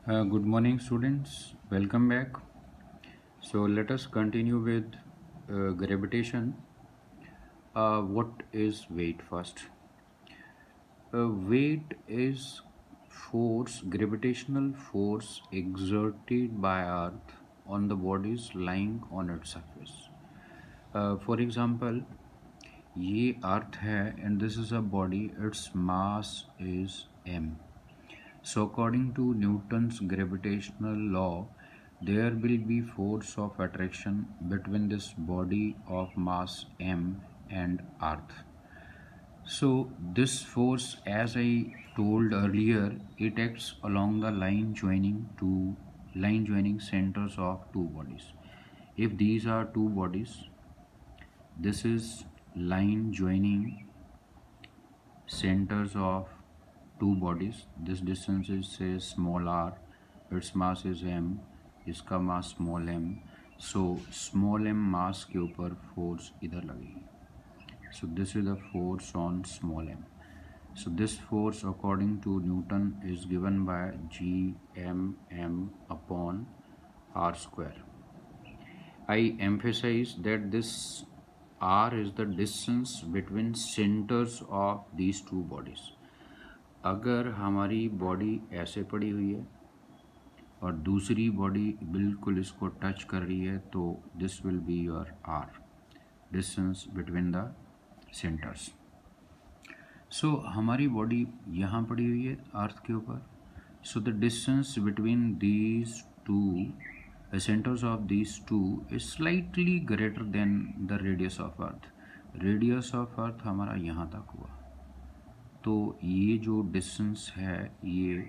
Good morning, students. Welcome back. So let us continue with gravitation. What is weight first? Weight is force, gravitational force exerted by Earth on the bodies lying on its surface. For example, ये अर्थ है and this is a body, its mass is m. So according to Newton's gravitational law, there will be force of attraction between this body of mass m and earth. So this force, as I told earlier, it acts along the line joining centers of two bodies. If these are two bodies, this is line joining centers of two bodies. This distance is say small r, its mass is m, इसका mass small m. So small m मास के ऊपर force इधर लगेगी. So this is the force on small m. So this force according to Newton is given by Gmm upon r square. I emphasize that this r is the distance between centers of these two bodies. अगर हमारी body ऐसे पड़ी हुई है और दूसरी body बिल्कुल इसको टच कर रही है तो this will be your r, distance between the centres. So हमारी बॉडी यहाँ पड़ी हुई है अर्थ के ऊपर. So the distance between these two centres of these two is slightly greater than the radius of earth. Radius of earth हमारा यहाँ तक हुआ, तो ये जो डिस्टेंस है ये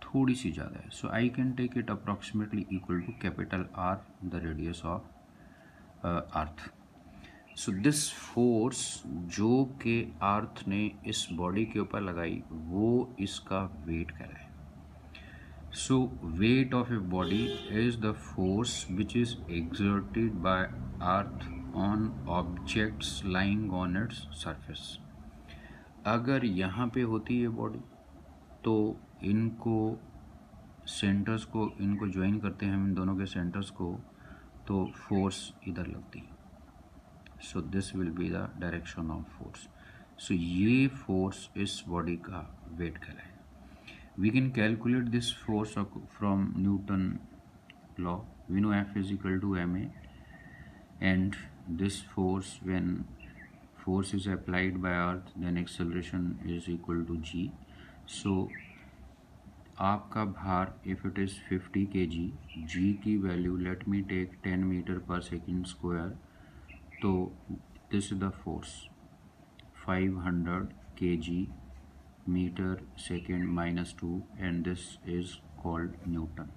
थोड़ी सी ज़्यादा है. So I can take it approximately equal to capital r the radius of earth. So this force जो कि अर्थ ने इस बॉडी के ऊपर लगाई वो इसका वेट कहलाए. So weight of a body is the force which is exerted by earth on objects lying on its surface. अगर यहाँ पे होती है बॉडी तो इनको सेंटर्स को इनको ज्वाइन करते हैं हम इन दोनों के सेंटर्स को, तो फोर्स इधर लगती है. So this will be the direction of force. So ये फोर्स इस बॉडी का वेट कहलाएगा. We can calculate this force from Newton law. We know F इज इक्वल टू ma and this force, when force is applied by earth, then acceleration is equal to g. So आपका भार if it is 50 kg, g की value let me take 10 metre पर second square, तो this is the force 500 kg metre second minus 2 and this is called Newton.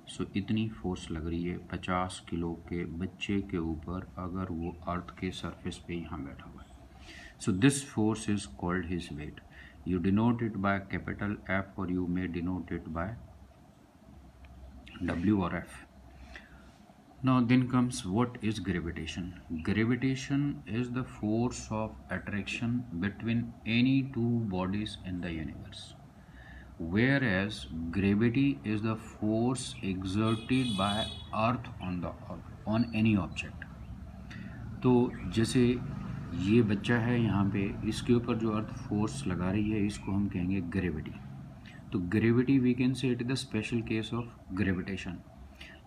So इतनी force लग रही है 50 kilo के बच्चे के ऊपर अगर वो अर्थ के सरफेस पे यहाँ बैठा हुआ है. So this force is called his weight. You denote it by capital F और you may denote it by W or F. Now then comes what is gravitation. Gravitation is the force of attraction between any two bodies in the universe. Whereas gravity is the force exerted by earth on any object. तो जैसे ये बच्चा है यहाँ पे, इसके ऊपर जो अर्थ फोर्स लगा रही है इसको हम कहेंगे ग्रेविटी. तो gravity we can say it is the special case of gravitation.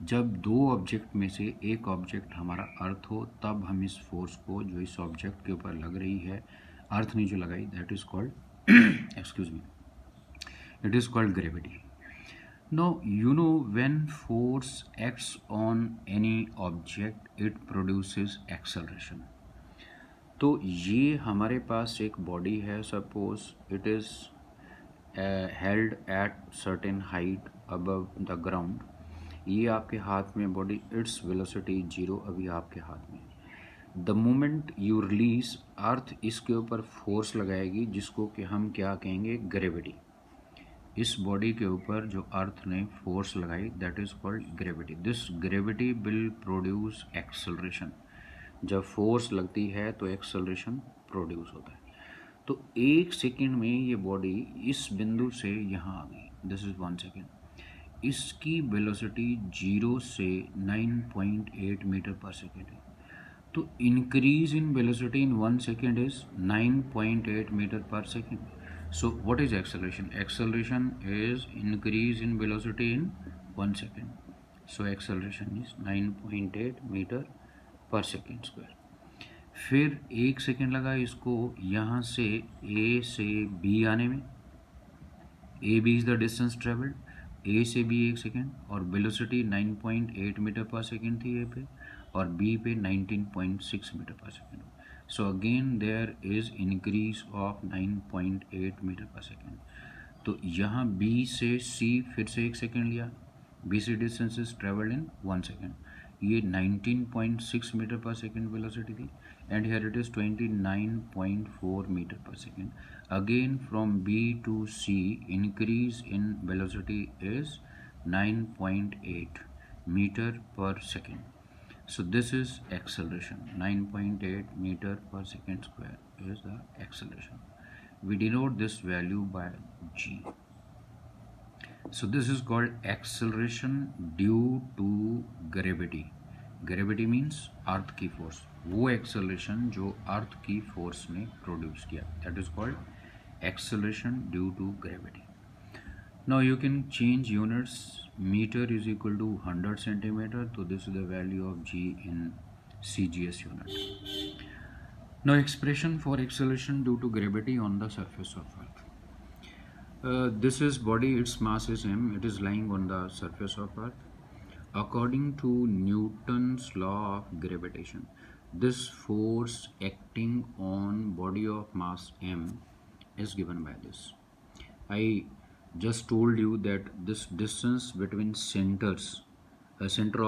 जब दो ऑब्जेक्ट में से एक ऑब्जेक्ट हमारा अर्थ हो तब हम इस फोर्स को जो इस ऑब्जेक्ट के ऊपर लग रही है अर्थ ने जो लगाई, that is called excuse me, it is called gravity. Now you know when force acts on any object it produces acceleration. तो ये हमारे पास एक बॉडी है, suppose it is held at certain height above the ground. ये आपके हाथ में body, its velocity 0 अभी आपके हाथ में. द मोमेंट यू रिलीज अर्थ इसके ऊपर फोर्स लगाएगी जिसको कि हम क्या कहेंगे, ग्रेविटी. इस बॉडी के ऊपर जो अर्थ ने फोर्स लगाई that is called gravity. This gravity will produce acceleration. जब फोर्स लगती है तो एक्सेलरेशन प्रोड्यूस होता है. तो एक सेकेंड में ये बॉडी इस बिंदु से यहाँ आ गई. दिस इज 1 सेकेंड, इसकी वेलोसिटी 0 से 9.8 मीटर पर सेकेंड है। तो increase in velocity in 1 second is 9.8 metre पर second. So what is acceleration? Acceleration is increase in velocity in 1 second. So acceleration is 9.8 metre पर सेकेंड स्क्वायर. फिर 1 second लगा इसको यहाँ से A से B आने में. A b is the distance travelled. A से बी 1 सेकेंड और वेलोसिटी 9.8 मीटर पर सेकेंड थी ए पे और बी पे 19.6 मीटर पर second. So again there is increase of 9.8 metre पर सेकेंड. तो यहाँ बी से सी फिर से 1 सेकेंड लिया. बी से distance is travelled in 1 second. ये 19.6 मीटर पर सेकेंड वेलोसिटी थी and here it is 29.4 meter per second. Again from B to C increase in velocity is 9.8 meter per second. So this is acceleration. 9.8 meter per second square is the acceleration. We denote this value by G. So this is called acceleration due to gravity. Gravity means earth की force, वो acceleration जो अर्थ की force ने produce किया, that is called acceleration due to gravity. Now you can change units. Metre is equal to 100 centimetre. तो this is the value of g in CGS unit. Now expression for acceleration due to gravity on the surface of earth. This is body, its mass is m, it is lying on the surface of earth. According to Newton's law of gravitation, this force acting on body of mass m is given by this. I just told you that this distance between center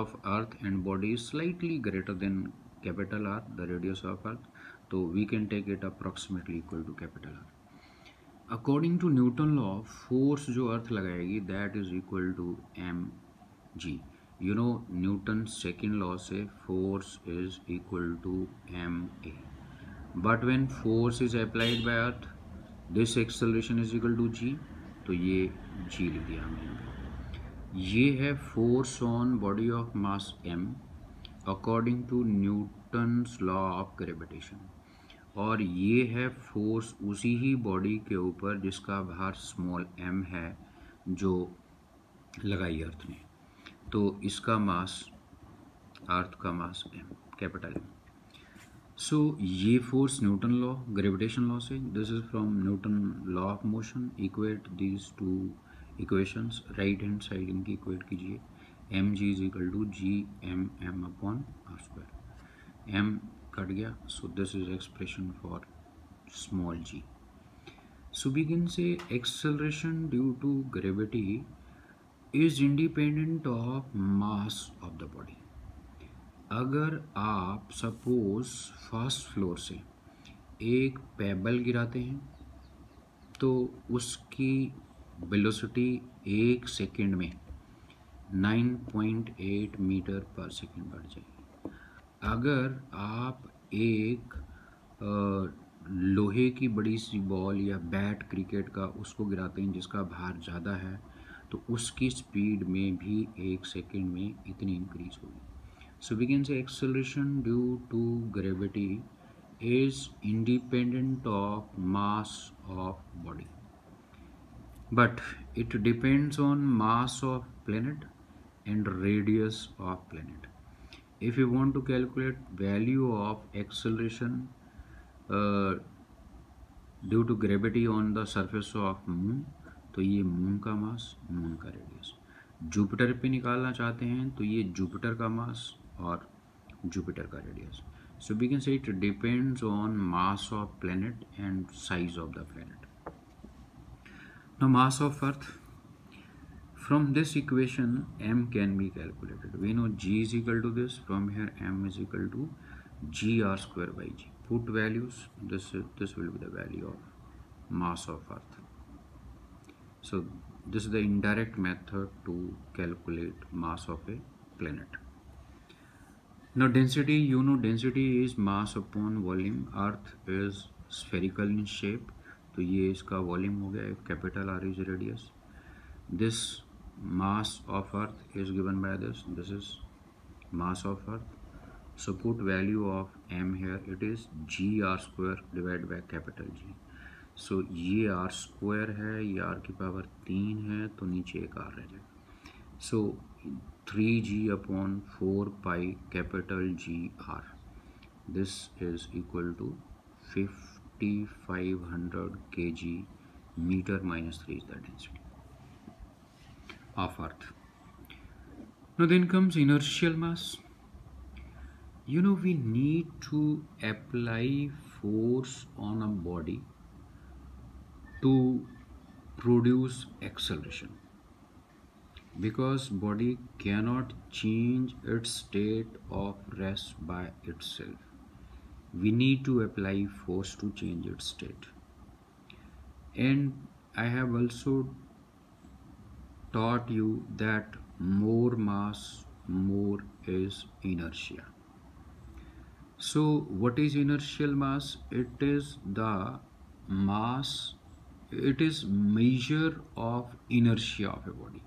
of earth and body is slightly greater than capital R, the radius of earth. So we can take it approximately equal to capital R. According to Newton law, force जो अर्थ लगाएगी that is equal to mg. You know Newton second law से force is equal to ma. But when force is applied by earth, this acceleration is equal to g. तो ये g लिख दिया हमने. ये है force on body of mass m according to Newton's law of gravitation. और ये है force उसी ही body के ऊपर जिसका भार small m है जो लगाई अर्थ ने. तो इसका मास, अर्थ का mass m, capital M. So ये force Newton law, gravitation law से, this is from Newton law of motion. Equate these two equations, right hand side इनकी इक्वेट कीजिए. mg is equal to g m m upon r square. m cut गया, so this is expression for small g. So we can say acceleration due to gravity is independent of mass of the body. अगर आप suppose first floor से एक payable गिराते हैं तो उसकी velocity 1 second में 9.8 मीटर पर सेकेंड बढ़ जाएगी. अगर आप एक लोहे की बड़ी सी बॉल या बैट क्रिकेट का उसको गिराते हैं जिसका भार ज़्यादा है तो उसकी स्पीड में भी 1 सेकेंड में इतनी इंक्रीज होगी. So we can say acceleration due to gravity is independent of mass of body, but it depends on mass of planet and radius of planet. If you want to calculate value of acceleration due to gravity on the surface of moon, तो ये moon का mass, moon का radius. Jupiter पे निकालना चाहते हैं तो ये जुपिटर का मास और जुपिटर का radius. So we can say it depends on mass of planet and size of the planet. Now mass of earth, from this equation m can be calculated. We know g is equal to this, from here m is equal to gr square by g. Put values, this will be the value of mass of earth. So this is the indirect method to calculate mass of a planet. Now density, you know density is mass upon volume. Earth is spherical in shape, तो ये इसका volume हो गया. Capital R is radius. This mass of Earth is given by this. This is mass of Earth. So put value of m here. It is g r square divided by capital G. So ये r square है, ये r की power 3 है, तो नीचे एक r रह जाएगा. So 3g upon 4 pi capital G r. This is equal to 5500 kg meter minus 3 is the density of Earth. Now then comes inertial mass. You know, we need to apply force on a body to produce acceleration, because body cannot change its state of rest by itself. We need to apply force to change its state. And I have also taught you that more mass, more is inertia. So what is inertial mass? It is the mass, it is measure of inertia of a body.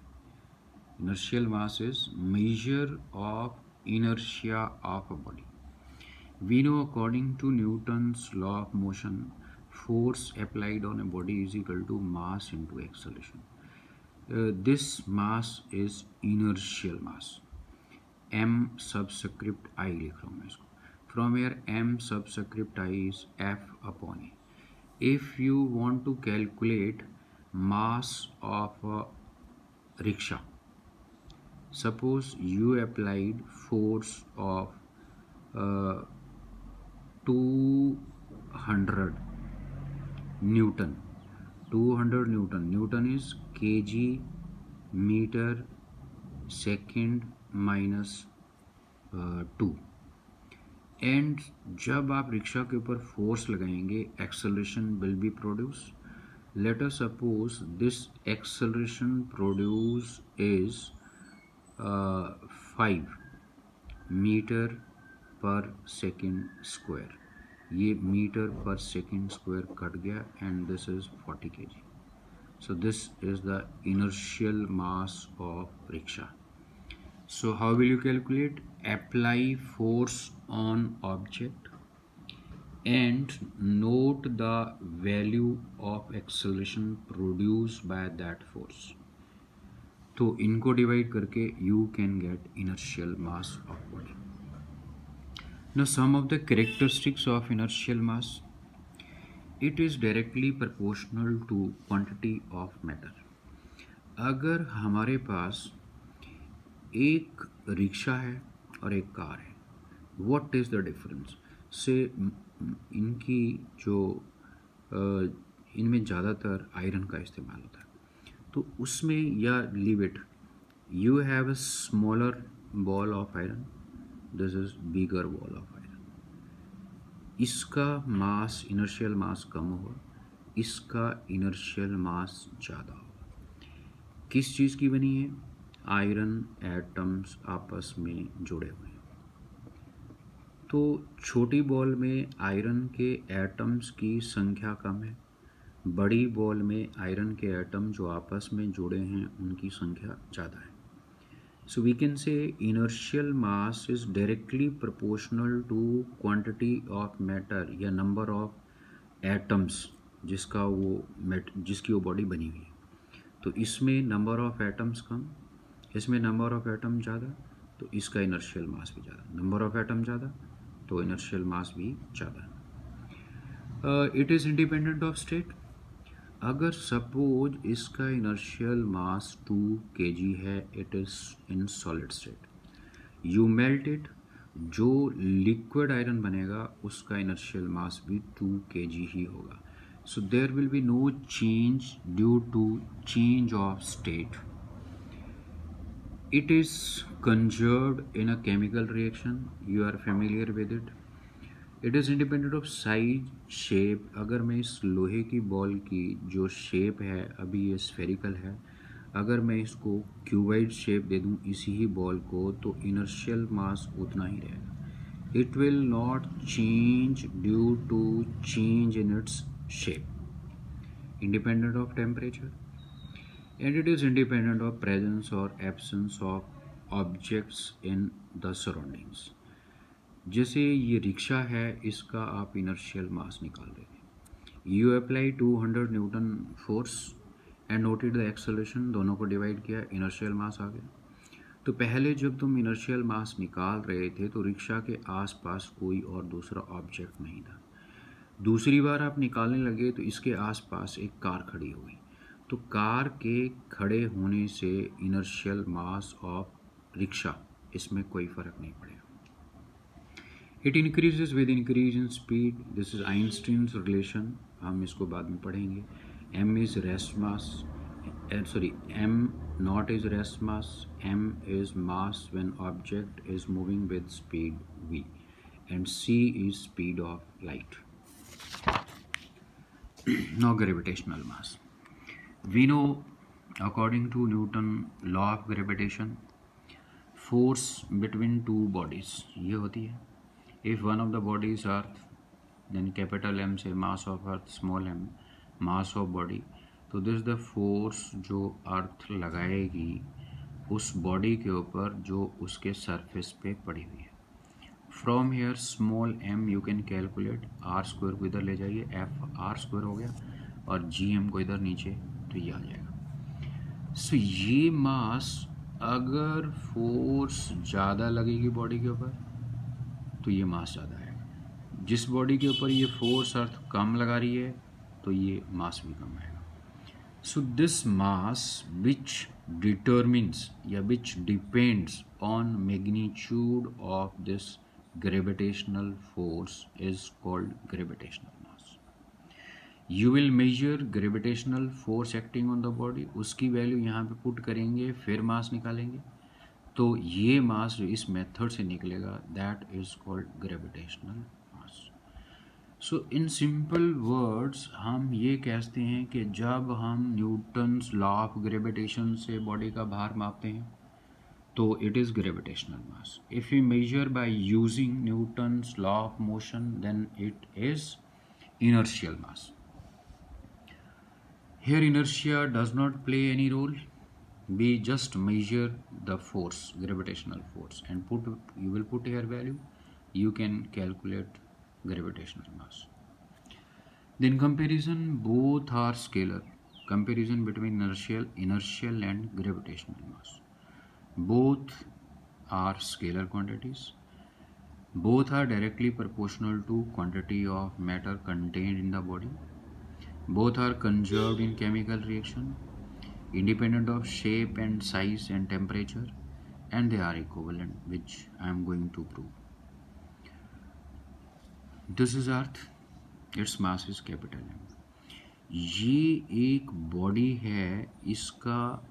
Inertial mass is measure of inertia of a body. We know according to Newton's law of motion, force applied on a body is equal to mass into acceleration. This mass is inertial mass. M subscript I लिख रहा हूँ मैं इसको. From here m subscript I is F upon A. If you want to calculate mass of a rickshaw, suppose you applied force of 200 Newton. 200 Newton. Newton is kg meter second minus 2. And जब आप rickshaw के ऊपर force लगाएंगे, acceleration will be produce. Let us suppose this acceleration produce is 5 metre पर second square. ये metre पर second square cut गया and this is 40 kg. So this is the inertial mass of rickshaw. So how will you calculate? Apply force on object and note the value of acceleration produced by that force. तो इनको divide करके you can get inertial mass of body. Now some of the characteristics of inertial mass. It is directly proportional to quantity of matter. अगर हमारे पास एक rickshaw है और एक car है, व्हाट इज़ द डिफरेंस से इनकी जो इनमें ज़्यादातर आयरन का इस्तेमाल होता है, तो उसमें या leave it, you have a smaller ball of iron, this is bigger ball of iron. इसका मास, इनर्शियल मास कम होगा, इसका इनर्शियल मास ज़्यादा होगा. किस चीज़ की बनी है? आयरन एटम्स आपस में जुड़े हुए हैं. तो छोटी बॉल में आयरन के एटम्स की संख्या कम है, बड़ी बॉल में आयरन के एटम जो आपस में जुड़े हैं उनकी संख्या ज़्यादा है. So we can say inertial mass is directly proportional to quantity of matter या नंबर ऑफ एटम्स जिसकी वो बॉडी बनी हुई है. तो इसमें नंबर ऑफ एटम्स कम, इसमें नंबर ऑफ एटम ज़्यादा, तो इसका इनर्शियल मास भी ज़्यादा. नंबर ऑफ एटम ज़्यादा तो इनर्शियल मास भी ज़्यादा. It is independent of state. अगर सपोज इसका इनर्शियल मास 2 kg है, it is in solid state, you melt it, जो लिक्विड आयरन बनेगा उसका इनर्शियल मास भी 2 kg ही होगा. So there will be no change due to change of state. It is conserved in a chemical reaction. You are familiar with it. It is independent of size, shape. अगर मैं इस लोहे की ball की जो shape है, अभी ये स्फेरिकल है, अगर मैं इसको क्यूबाइड शेप दे दूँ इसी ही बॉल को, तो इनर्शियल मास उतना ही रहेगा. It will not change due to change in its shape. Independent of temperature. and it is independent of presence or absence of objects in the surroundings. जैसे ये रिक्शा है, इसका आप इनर्शियल मास निकाल रहे थे, you apply 200 Newton force and noted the acceleration, दोनों को डिवाइड किया, इनर्शियल मास आ गया। तो पहले जब तुम इनर्शियल मास निकाल रहे थे तो रिक्शा के आसपास कोई और दूसरा ऑब्जेक्ट नहीं था। दूसरी बार आप निकालने लगे तो इसके आसपास एक कार खड़ी हो गई। तो कार के खड़े होने से इनर्शियल मास ऑफ रिक्शा, इसमें कोई फ़र्क नहीं पड़ेगा। It increases with increase in speed, this is Einstein's relation, हम इसको बाद में पढ़ेंगे। m is rest mass, m not is rest mass, m is mass when object is moving with speed v, and c is speed of light. Now gravitational mass. We know, according to Newton law of gravitation, force between two bodies ये होती है। If one of the bodies earth, then capital M से mass of earth, small m mass of body, तो this the force जो अर्थ लगाएगी उस body के ऊपर जो उसके सरफेस पे पड़ी हुई है। From here small m you can calculate, R square को इधर ले जाइए, एफ आर स्क्वायर हो गया, और जी एम को इधर नीचे, तो ये आ जाएगा। सो ये मास, अगर फोर्स ज़्यादा लगेगी बॉडी के ऊपर तो ये मास ज़्यादा आएगा, जिस बॉडी के ऊपर ये फोर्स अर्थ कम लगा रही है तो ये मास भी कम आएगा। So this mass which determines या which depends on magnitude of this gravitational force is called gravitational mass. You will measure gravitational force acting on the body, उसकी वैल्यू यहाँ पे पुट करेंगे, फिर मास निकालेंगे, तो ये मास जो इस मेथड से निकलेगा that is called gravitational mass. So in simple words हम ये कहते हैं कि जब हम न्यूटन्स लॉ ऑफ ग्रेविटेशन से बॉडी का भार मापते हैं तो it is gravitational mass. If you measure by using Newton's law of motion then it is inertial mass. Here inertia does not play any role, we just measure the force, gravitational force, and you will put here value, you can calculate gravitational mass. Then comparison, both are scalar. Comparison between inertial and gravitational mass. Both are scalar quantities. Both are directly proportional to quantity of matter contained in the body. Both are conserved in chemical reaction, independent of shape and size and temperature, and they are equivalent, which I am going to prove. This is earth, its mass is capital M। ये एक body है, इसका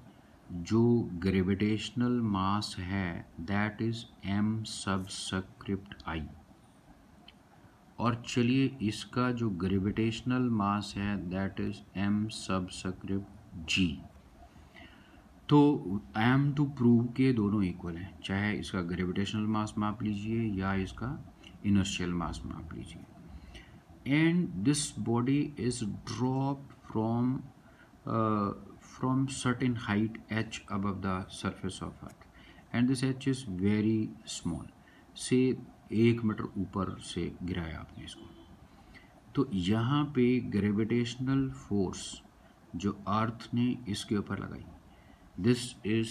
जो gravitational मास है that is m subscript I, और चलिए इसका जो ग्रेविटेशनल मास है that is m subscript G। तो आई एम टू प्रूव के दोनों इक्वल हैं, चाहे इसका ग्रेविटेशनल मास माप लीजिए या इसका inertial mass माप लीजिए, and this body is dropped from certain height h above the surface of earth, and this h is very small, से 1 मीटर ऊपर से गिराया आपने इसको। तो यहाँ पे ग्रेविटेशनल फोर्स जो अर्थ ने इसके ऊपर लगाई, this is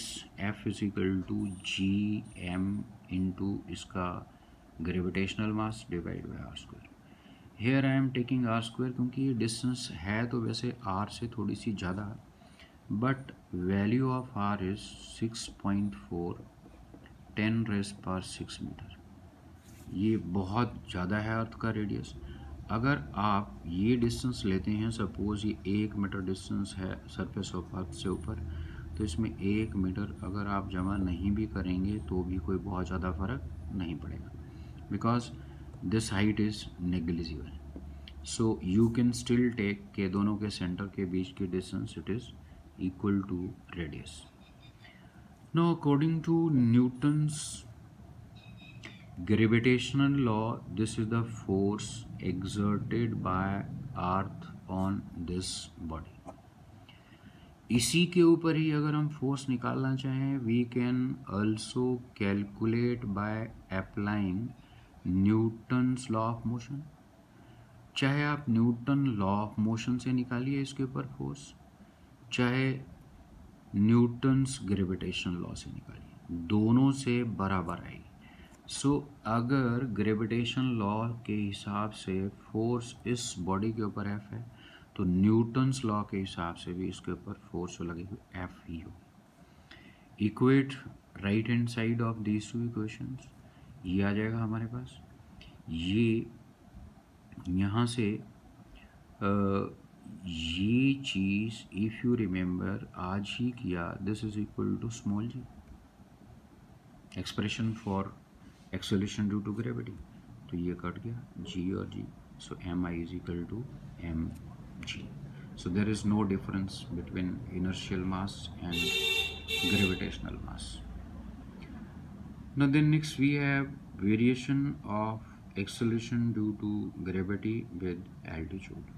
F equal to g m into इसका gravitational mass divide by r square. Here I am taking r square क्योंकि ये डिस्टेंस है तो वैसे आर से थोड़ी सी ज़्यादा, but value of R is 6.4 10⁻⁶ metre. ये बहुत ज़्यादा है अर्थ का रेडियस। अगर आप ये डिस्टेंस लेते हैं, सपोज ये 1 मीटर डिस्टेंस है सरफेस ऑफ अर्थ से ऊपर, तो इसमें 1 मीटर अगर आप जमा नहीं भी करेंगे तो भी कोई बहुत ज़्यादा फर्क नहीं पड़ेगा, because this height is negligible. So you can still take के दोनों के सेंटर के बीच की distance it is equal to radius. Now according to Newton's gravitational law, this is the force exerted by earth on this body. इसी के ऊपर ही अगर हम फोर्स निकालना चाहें, we can also calculate by applying Newton's law of motion. चाहे आप Newton law of motion से निकालिए इसके ऊपर फोर्स, चाहे न्यूटन्स ग्रेविटेशन लॉ से निकालिए, दोनों से बराबर आएगी। सो अगर ग्रेविटेशन लॉ के हिसाब से फोर्स इस बॉडी के ऊपर एफ है, तो न्यूटन्स लॉ के हिसाब से भी इसके ऊपर फोर्स जो लगेगी एफ ही हो। Equate right hand side of these two equations, ये आ जाएगा हमारे पास। ये यहाँ से ये चीज़ इफ़ यू रिमेंबर आज ही किया, this is equal to small G, expression for acceleration due to gravity. तो ये कट गया जी और G, so M I is equal to M G. So there is no difference between inertial mass and gravitational mass. Now then next we have variation of acceleration due to gravity with altitude.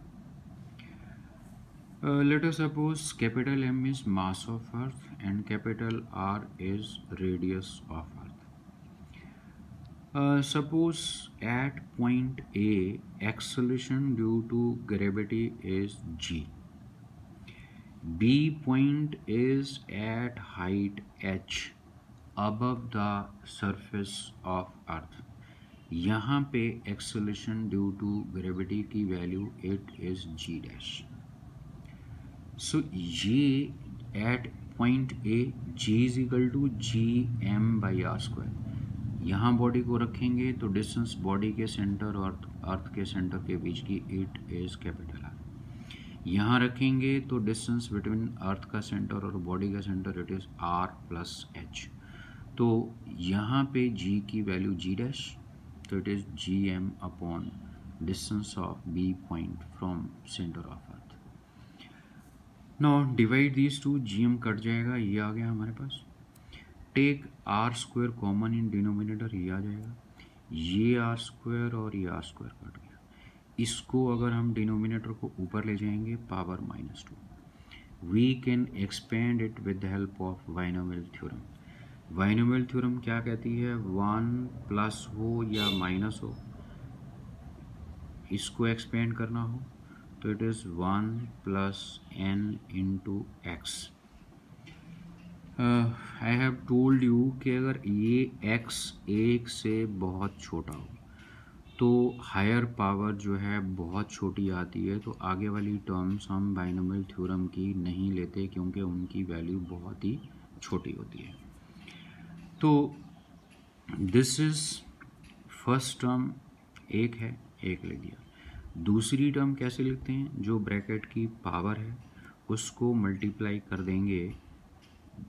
Let us suppose capital M is mass of Earth and capital R is radius of Earth. Suppose at point A acceleration due to gravity is g. B point is at height h above the surface of earth. यहाँ पे acceleration due to gravity की value it is g dash. So ये at point A g is equal to g m by r square. यहाँ body को रखेंगे तो distance body के centre और अर्थ के सेंटर के बीच की इट इज कैपिटल आर। यहाँ रखेंगे तो डिस्टेंस बिटवीन अर्थ का सेंटर और बॉडी का centre it is are plus H. तो यहाँ पे जी की वैल्यू जी डैश, तो it is G M upon distance of B point from centre of earth. Now divide these two, g M cut जाएगा, ये आ गया हमारे पास। Take are square common in denominator, ये आ जाएगा, ये आर स्क्वायर और ये आर स्क्वायर कट गया। इसको अगर हम डिनोमिनेटर को ऊपर ले जाएंगे power -2, we can expand it with the help of binomial theorem. Binomial theorem क्या कहती है, 1 प्लस हो या माइनस हो, इसको एक्सपेंड करना हो तो it is 1 plus n into x. I have told you कि अगर ये x एक से बहुत छोटा हो तो हायर पावर जो है बहुत छोटी आती है, तो आगे वाली टर्म्स हम बाइनोमियल थ्योरम की नहीं लेते क्योंकि उनकी वैल्यू बहुत ही छोटी होती है। तो दिस इज फर्स्ट टर्म, एक है, एक लिख दिया। दूसरी टर्म कैसे लिखते हैं, जो ब्रैकेट की पावर है उसको मल्टीप्लाई कर देंगे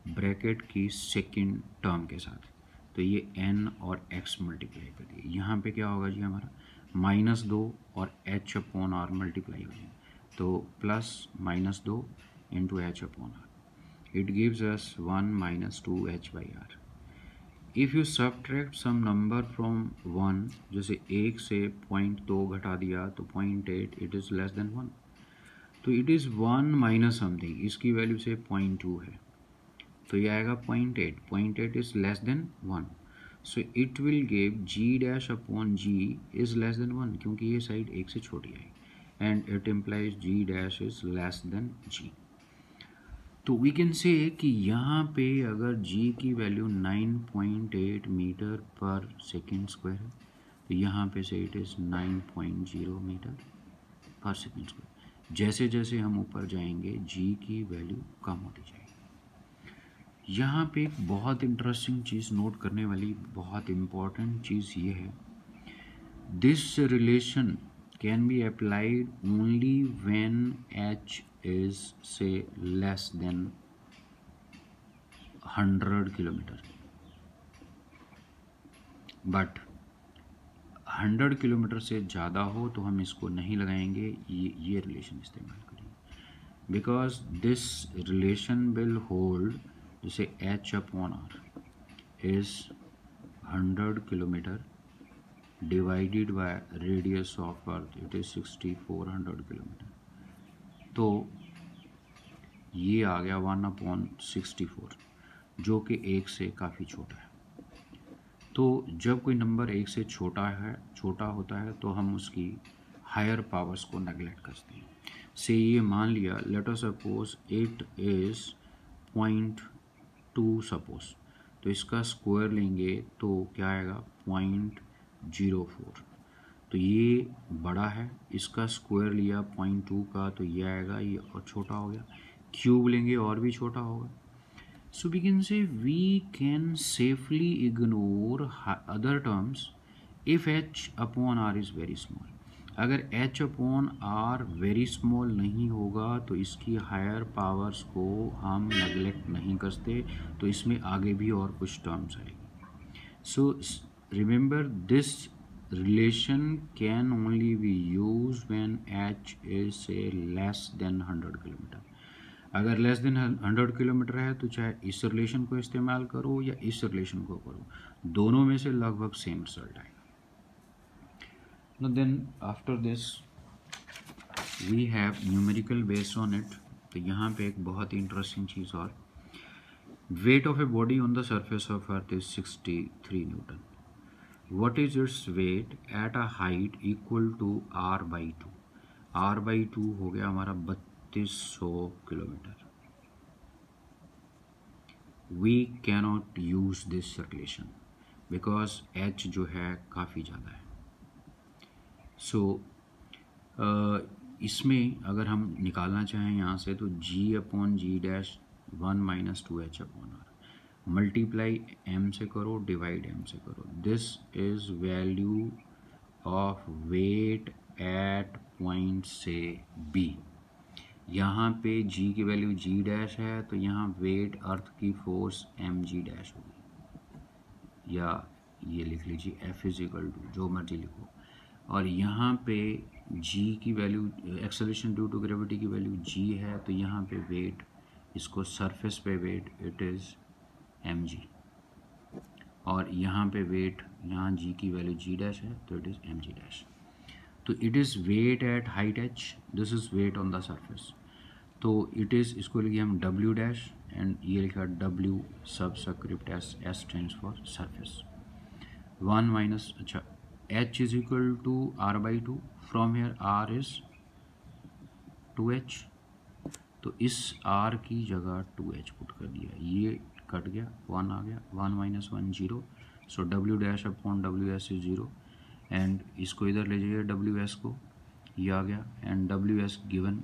ब्रैकेट की सेकंड टर्म के साथ, तो ये n और x मल्टीप्लाई कर दिए। यहाँ पे क्या होगा जी हमारा -2 और h अपॉन आर मल्टीप्लाई हो जाए, तो plus -2 into h upon R, it gives us 1 - 2h by R. If you subtract some number from 1, जैसे 1 से 0.2 घटा दिया तो 0.8, इट इज़ लेस देन 1, तो इट इज़ 1 माइनस समथिंग, इसकी वैल्यू से 0.2 है तो ये आएगा 0.8, 0.8 is less than 1, so it will give g dash upon g is less than 1 क्योंकि ये साइड 1 से छोटी आई, and it implies g dash is less than g। तो वी कैन से कि यहाँ पे अगर g की वैल्यू 9.8 मीटर पर सेकेंड स्क्वायर है तो यहाँ पे से इट इज़ 9.0 मीटर पर सेकेंड स्क्वायर। जैसे जैसे हम ऊपर जाएंगे g की वैल्यू कम होती जाएगी। यहाँ पे एक बहुत इंटरेस्टिंग चीज़ नोट करने वाली, बहुत इम्पॉर्टेंट चीज़ ये है, this relation can be applied only when h is से less than 100 kilometre, but 100 kilometre से ज़्यादा हो तो हम इसको नहीं लगाएंगे, ये रिलेशन इस्तेमाल करेंगे, because this relation will hold, जैसे h upon R is 100 kilometre divided by radius of earth, it is 6400 kilometre. तो ये आ गया 1/64, जो कि 1 से काफ़ी छोटा है। तो जब कोई नंबर 1 से छोटा होता है तो हम उसकी हायर पावर्स को नेगलेक्ट करते हैं। से ये मान लिया, late us suppose it is 0.2 suppose, तो इसका स्क्वायर लेंगे तो क्या आएगा 0.04। तो ये बड़ा है, इसका स्क्वायर लिया 0.2 का तो ये आएगा, ये और छोटा हो गया। क्यूब लेंगे और भी छोटा होगा। So we can say we can safely ignore other terms if h upon r is very small. अगर h upon r very small नहीं होगा तो इसकी हायर पावर्स को हम नेगलेक्ट नहीं करते, तो इसमें आगे भी और कुछ टर्म्स आएगी। So remember this relation can only be used when h is say less than 100 kilometre. अगर लेस देन 100 किलोमीटर है तो चाहे इस रिलेशन को इस्तेमाल करो या इस रिलेशन को करो, दोनों में से लगभग सेम रिजल्ट आएगा। Then after this we have numerical based on it. तो यहाँ पे एक बहुत ही इंटरेस्टिंग चीज़ और, weight of a body on the surface of earth is 63 newton. What is its weight at a height equal to r/2। r/2 हो गया हमारा 3200 kilometre. We cannot use this relation because h जो है काफ़ी ज़्यादा है। सो इसमें अगर हम निकालना चाहें यहाँ से तो g/g' 1 - 2h/r, मल्टीप्लाई m से करो, डिवाइड m से करो। This is value of weight at point से b। यहाँ पे g की वैल्यू g' है तो यहाँ वेट अर्थ की फोर्स mg' होगी, या ये लिख लीजिए f = जो मर्जी लिखो। और यहाँ पे g की value, acceleration due to gravity की वैल्यू g है, तो यहाँ पे वेट, इसको सरफेस पे वेट इट इज़ mg। और यहाँ पे वेट, यहाँ g की वैल्यू g' है तो इट इज़ mg'। तो it is weight at height h, this is weight on the surface. तो इट इज़, इसको लिखिए हम w' एंड ये लिखा w subscript s, s stands for surface. 1 - अच्छा h = r/2, from here r is 2h, तो इस r की जगह 2h पुट कर दिया, ये कट गया, 1 आ गया, 1 - 1 0, सो w'/ws इज 0, एंड इसको इधर ले जाइए ws को, ये आ गया, एंड ws गिवन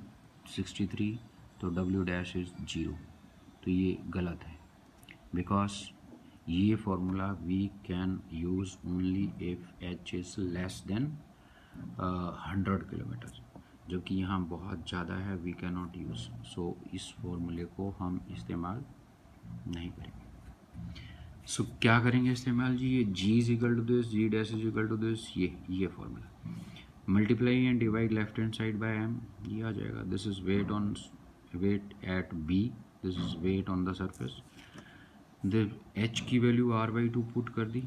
63, तो w' इज 0। तो ये गलत है बिकॉज ये formula we can use only if h is less than 100 kilometre, जो कि यहाँ बहुत ज़्यादा है, वी कैन नॉट यूज़। सो इस फॉर्मूले को हम इस्तेमाल नहीं करेंगे। सो क्या करेंगे इस्तेमाल जी, ये g = दिस, g' = दिस, ये formula, multiply and divide left hand side by m, ये आ जाएगा। This is weight at b, this is weight on the surface. The h की वैल्यू r/2 पुट कर दी,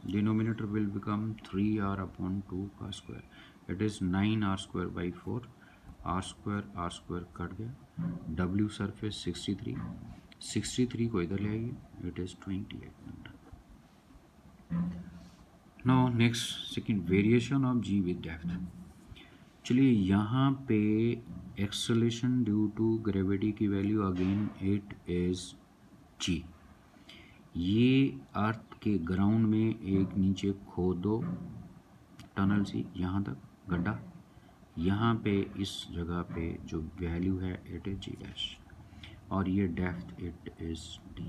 डिनोमिनेटर विल बिकम 3r/2 का square, it is 9r²/4, r² cut गया, w surface 63 को इधर ले आइए, it is 28 newton. Now next second, variation of g with depth. चलिए यहाँ पे एक्सेलरेशन ड्यू टू ग्रेविटी की value again it is g। ये अर्थ के ग्राउंड में एक नीचे खोदो टनल सी, यहाँ तक गड्ढा, यहाँ पे इस जगह पे जो वैल्यू है इट इज़ g', और ये depth it is d।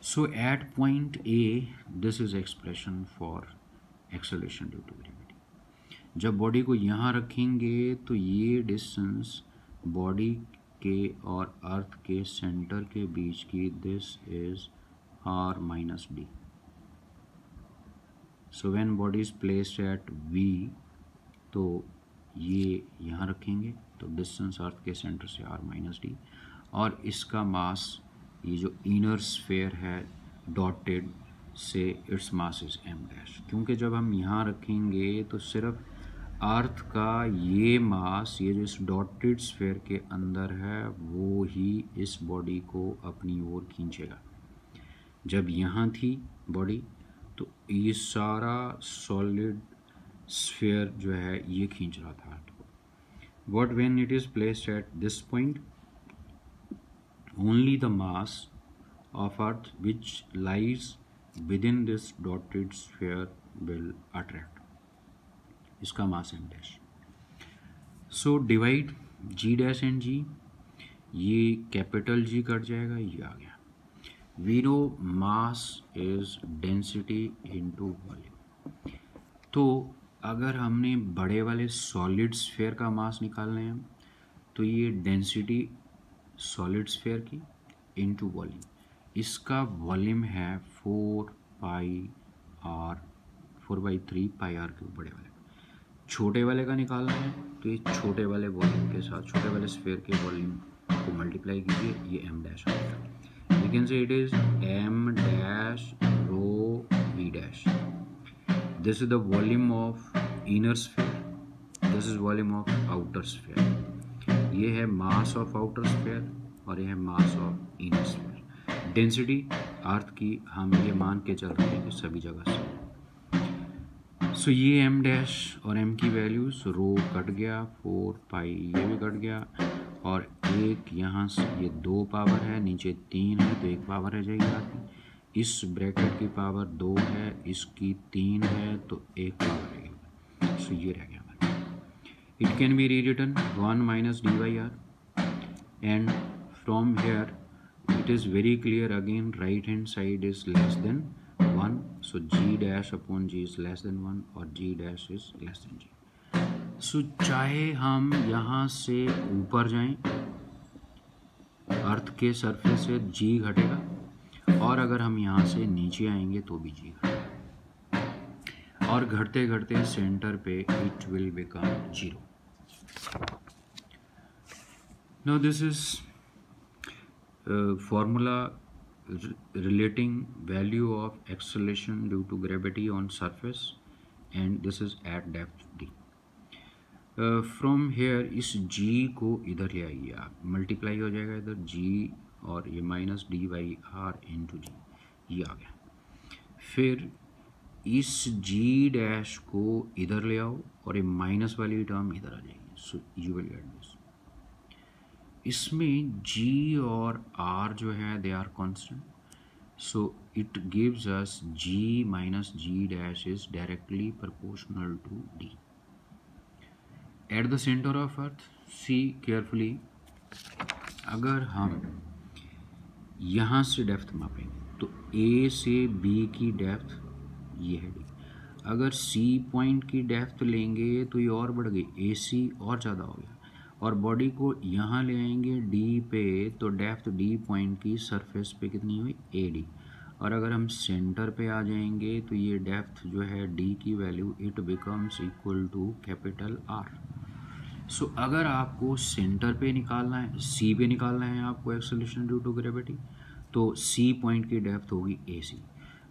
So at point a this is expression for acceleration due to gravity. जब बॉडी को यहाँ रखेंगे तो ये डिस्टेंस बॉडी के और अर्थ के सेंटर के बीच की, this is r - d। So when body is placed at v, तो ये यहाँ रखेंगे तो डिस्टेंस अर्थ के सेंटर से r - d, और इसका मास, ये जो इनर स्फेयर है डॉटेड से, इट्स मास इज m', क्योंकि जब हम यहाँ रखेंगे तो सिर्फ अर्थ का ये मास, ये जो इस डॉटेड स्फीयर के अंदर है, वो ही इस बॉडी को अपनी ओर खींचेगा। जब यहाँ थी बॉडी तो ये सारा सॉलिड स्फीयर जो है ये खींच रहा था अर्थ को। What when it is placed at this point, only the mass of earth which lies within this dotted sphere will attract. इसका मास m डैश। सो divide g dash and g, ये कैपिटल G कट जाएगा, ये आ गया। We know mass is density into volume. तो अगर हमने बड़े वाले सॉलिड स्फीयर का मास निकालना है तो ये डेंसिटी सॉलिड स्फीयर की इनटू वॉल्यूम, इसका वॉल्यूम है 4/3 पाई आर क्यूब। बड़े वाले छोटे वाले का निकालना है तो ये छोटे वाले वॉल्यूम के साथ, छोटे वाले स्फीयर के वॉल्यूम को मल्टीप्लाई कीजिए, ये m डैश आ गया। You can say it is m dash rho v dash. This is the volume of inner sphere, this is volume of outer sphere। ये है mass of outer sphere और ये है mass of inner sphere। Density earth की हम ये मान के चल रहे हैं कि सभी जगह से। सो ये m डैश और m की वैल्यूज, रो कट गया, 4 पाई ये भी कट गया, और एक यहाँ से ये 2 पावर है, नीचे 3 है तो 1 पावर रह जाएगी आती। इस ब्रैकेट की पावर 2 है, इसकी 3 है तो 1 पावर रहेगी। सो ये रह गया हमारा। It can be rewritten 1 minus D by R, and from here it is very clear again, right hand side is less than 1, so G dash upon G is less than 1 और G dash is less than G. So चाहे हम यहाँ से ऊपर जाएं, अर्थ के surface से जी घटेगा, और अगर हम यहाँ से नीचे आएंगे तो भी जी घटेगा, और घटते घटते सेंटर पे it will become 0। Now this is formula relating value of acceleration due to gravity on surface, and this is at depth d। From here इस g को इधर ले आइए आप, मल्टीप्लाई हो जाएगा इधर g और ये minus D by r into g, ये आ गया। फिर इस g डैश को इधर ले आओ और ये माइनस वाली टर्म इधर आ जाएगी, so you will get this. इसमें g और r जो है they are constant, so it gives us g minus g dash is directly proportional to d। At the centre of earth, see carefully, अगर हम यहाँ से डेप्थ मापेंगे तो A से B की डेप्थ ये है D। अगर C पॉइंट की डेप्थ लेंगे तो ये और बढ़ गई, AC और ज़्यादा हो गया, और बॉडी को यहाँ ले आएंगे D पे तो डेप्थ D पॉइंट की सरफेस पे कितनी हुई, AD। और अगर हम सेंटर पे आ जाएंगे तो ये डेप्थ जो है D की value it becomes equal to capital R। So अगर आपको सेंटर पे निकालना है, सी पे निकालना है आपको एक्सेलरेशन ड्यू टू ग्रेविटी, तो सी पॉइंट की डेप्थ होगी ए सी।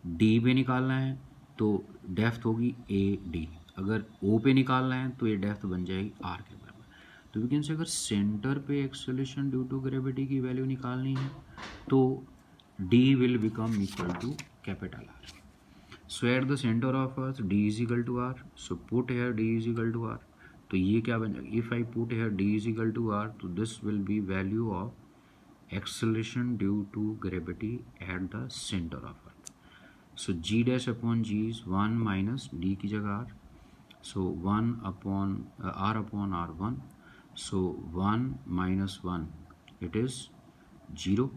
डी पे निकालना है तो डेप्थ होगी ए डी। अगर ओ पे निकालना है तो ये डेप्थ बन जाएगी आर के बराबर। तो वी कैन से अगर सेंटर पे एक्सेलरेशन ड्यू टू ग्रेविटी की वैल्यू निकालनी है तो D will become equal to capital R. So at the centre of earth D is equal to R, so put here D is equal to R, तो ये क्या बन जाएगा, if I put here d is equal to r, तो this will be value of acceleration due to gravity at the centre of earth. So g dash upon g is 1 minus d की जगह r, so 1 upon r upon r 1, so 1 minus 1 it is 0,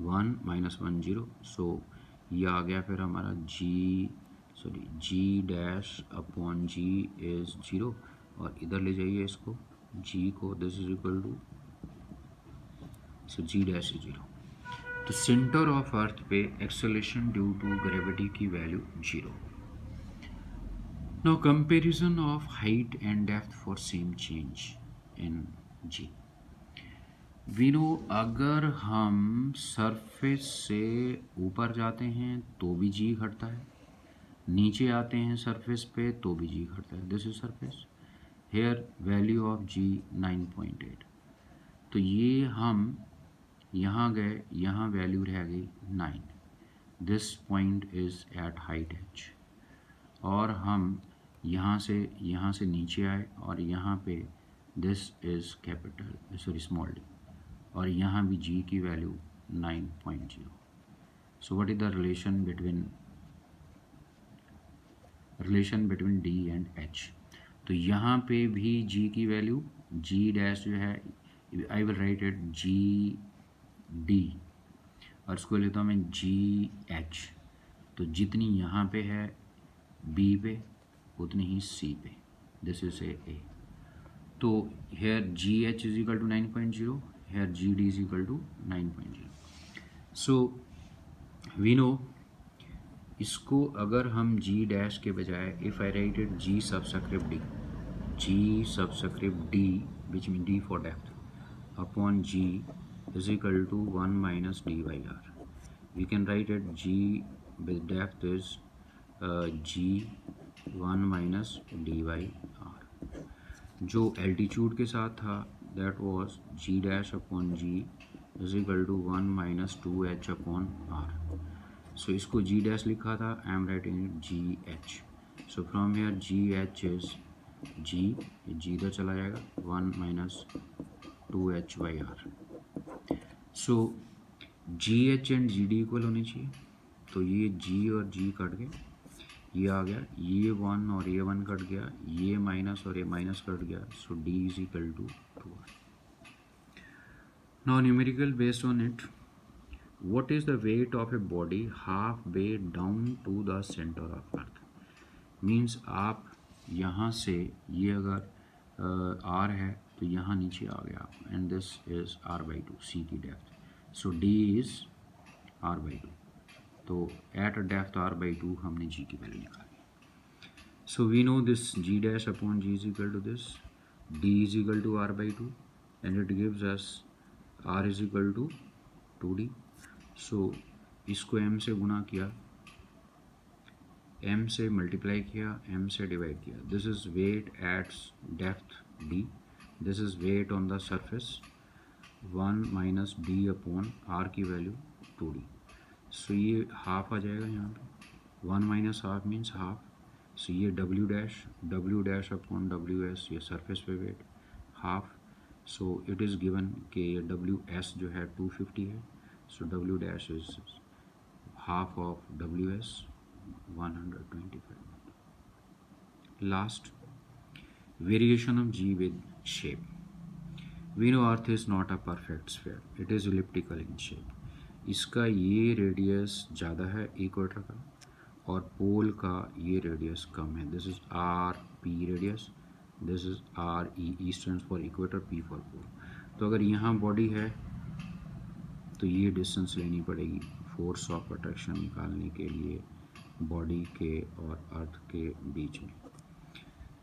1 minus 1 0, so ये आ गया फिर हमारा g dash upon g is 0, और इधर ले जाइए इसको g को, this is equal to, so g dash is 0। तो सेंटर ऑफ अर्थ पे एक्सेलरेशन ड्यू टू ग्रेविटी की value 0। Now comparison of height and depth for same change in g। We know अगर हम सरफेस से ऊपर जाते हैं तो भी g घटता है, नीचे आते हैं सरफेस पे तो भी जी घटता है। This is surface, here value of g 9.8। तो ये हम यहाँ गए, यहाँ वैल्यू रह गई 9। This point is at height H. और हम यहाँ से नीचे आए और यहाँ पे this is capital sorry small D, और यहाँ भी जी की value 9.0। So what is the relation between D and H. तो यहाँ पे भी जी की वैल्यू जी डैश जो है, I will write it G D, और इसको लेता हूँ मैं जी एच। तो जितनी यहाँ पे है बी पे उतनी ही सी पे, दिस इज ए। तो here g h is equal to 9.0, here g d is equal to 9.0। So we know, इसको अगर हम जी डैश के बजाय if I write it g subscript d, g subscript d which mean d for depth upon g is equal to 1 minus d by r. We can write it g with depth is g 1 minus d by r. जो altitude के साथ था that was g dash upon g is equal to 1 minus 2h upon r. So इसको g dash लिखा था, I am writing it gh. So from here gh is g, g इधर चला जाएगा 1 minus 2h by r. So ji H and G D equal होनी चाहिए। तो ये जी और जी कट गए, ये आ गया, ये 1 और ये 1 कट गया, ये माइनस और ये माइनस कट गया। So d is equal to 2r। Now numerical based on it, what is the weight of a body half way down to the centre of earth. Means आप यहाँ से ये अगर आर है तो यहाँ नीचे आ गया, and this is r by 2, सी की depth. So d is r by 2। तो at a depth r by 2 हमने g की वैल्यू निकाली। So we know this g dash upon g is equal to this, d is equal to r by 2, and it gives us r is equal to 2d। सो इसको m से गुना किया, m से multiply किया, m से divide किया। This is weight at depth d, this is weight on the surface 1 minus D upon R की value 2d। So ये हाफ आ जाएगा यहाँ पे, 1 minus half means half. So ये w dash upon W S, ये surface पे weight half. So it is given कि डब्ल्यू एस जो है 250 है। So W dash is half of W S 125। Last, variation of g with shape. We know earth is not a perfect sphere, it is elliptical in shape. इसका ये radius ज़्यादा है equator का, और पोल का ये रेडियस कम है। This is r p radius, this is r e, e stands for equator, p for pole. तो अगर यहाँ बॉडी है तो ये डिस्टेंस लेनी पड़ेगी फोर्स ऑफ अट्रैक्शन निकालने के लिए बॉडी के और अर्थ के बीच में।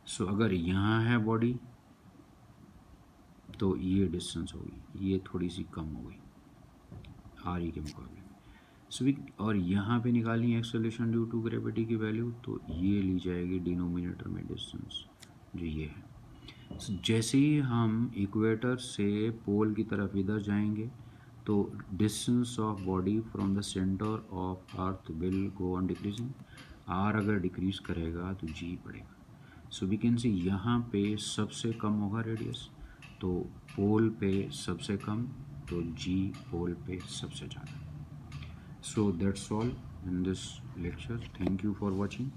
सो अगर यहाँ है बॉडी तो ये डिस्टेंस होगी, ये थोड़ी सी कम हो गई आर ई के मुकाबले। सो और यहाँ पे निकालनी है एक्सेलरेशन ड्यू टू ग्रेविटी की वैल्यू, तो ये ली जाएगी डिनोमिनेटर में डिस्टेंस जो ये है। सो जैसे ही हम इक्वेटर से पोल की तरफ इधर जाएंगे तो distance of body from the centre of earth will go on decreasing. Or अगर डिक्रीज करेगा तो जी बढ़ेगा। सो वी कैन सी यहाँ पे सबसे कम होगा रेडियस, तो पोल पे सबसे कम, तो जी पोल पे सबसे ज़्यादा। So that's all in this lecture. Thank you for watching.